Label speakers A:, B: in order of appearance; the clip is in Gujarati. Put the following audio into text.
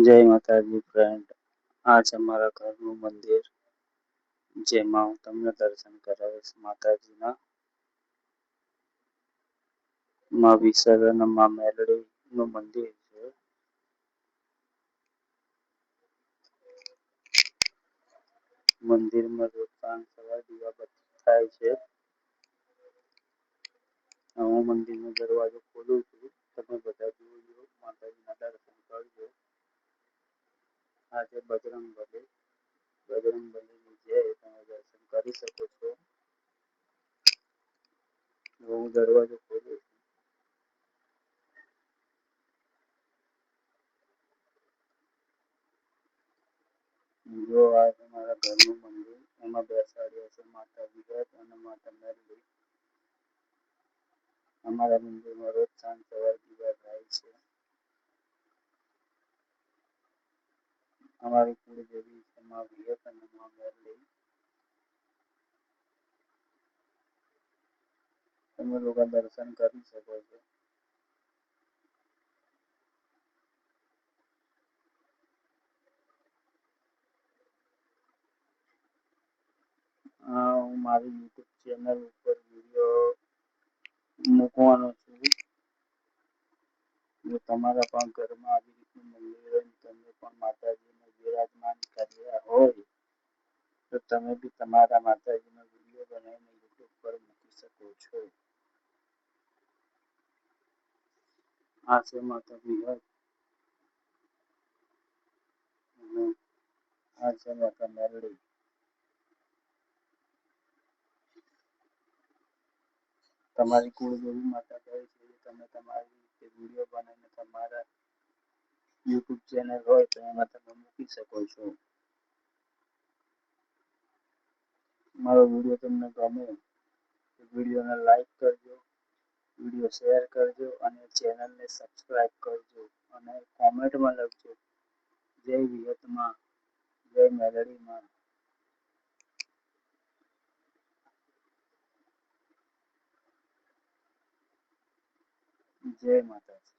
A: જય માતાજી ફ્રેન્ડ. આ છે મારા ઘરનું મંદિર, જેમાં હું તમને દર્શન કરાવીશ માતાજીના. માં વિસર્જન અને માં મેલડી નું મંદિર છે. મંદિરમાં રોજ સાંજ સવાર દીવાબત્તી થાય છે. હું મંદિરનો દરવાજો ખોલું છું, તમે બધા જોજો, માતાજીના દર્શન કરજો. આ છે બજરંગબલી. બજરંગબલીની જય, તમે દર્શન કરી શકો છો. હું દરવાજો ખોલું છું. જો આ છે મારા ઘરનું મંદિર, એમાં બેસાડ્યા છે માતાજી અને માતા મેલડી. અમારા મંદિરમાં રોજ સાંજ સવાર દીવા થાય છે. અમારી કુળદેવી છે માં વિહત અને માં મેલડી. તમે લોકો દર્શન કરી શકો છો. હું મારી યુટ્યુબ ચેનલ ઉપર વિડીયો મૂકવાનો છું. જો તમારા પણ ઘરમાં આવી રીતનું મંદિર હોય, તમે પણ માતાજીને બિરાજમાન કર્યા હોય, તો તમે બી તમારા માતાજીનો વિડીયો બનાવીને યુટ્યુબ પર મૂકી શકો છો. આ છે માતા વિહત અને આ છે માતા મેલડી. તમારી કુળદેવી માતા કહે છે કે તમે તમારી રીતે વિડીયો બનાવીને તમારા યુટ્યુબ ચેનલ હોય તો એમાં તમે મૂકી શકો છો. મારો વિડીયો તમને ગમે તો વિડીયોને લાઈક કરજો, વિડીયો શેર કરજો અને ચેનલને સબસ્ક્રાઈબ કરજો અને કોમેન્ટમાં લખજો જય વિહતમાં, જય મેલડીમાં. જય માતાજી.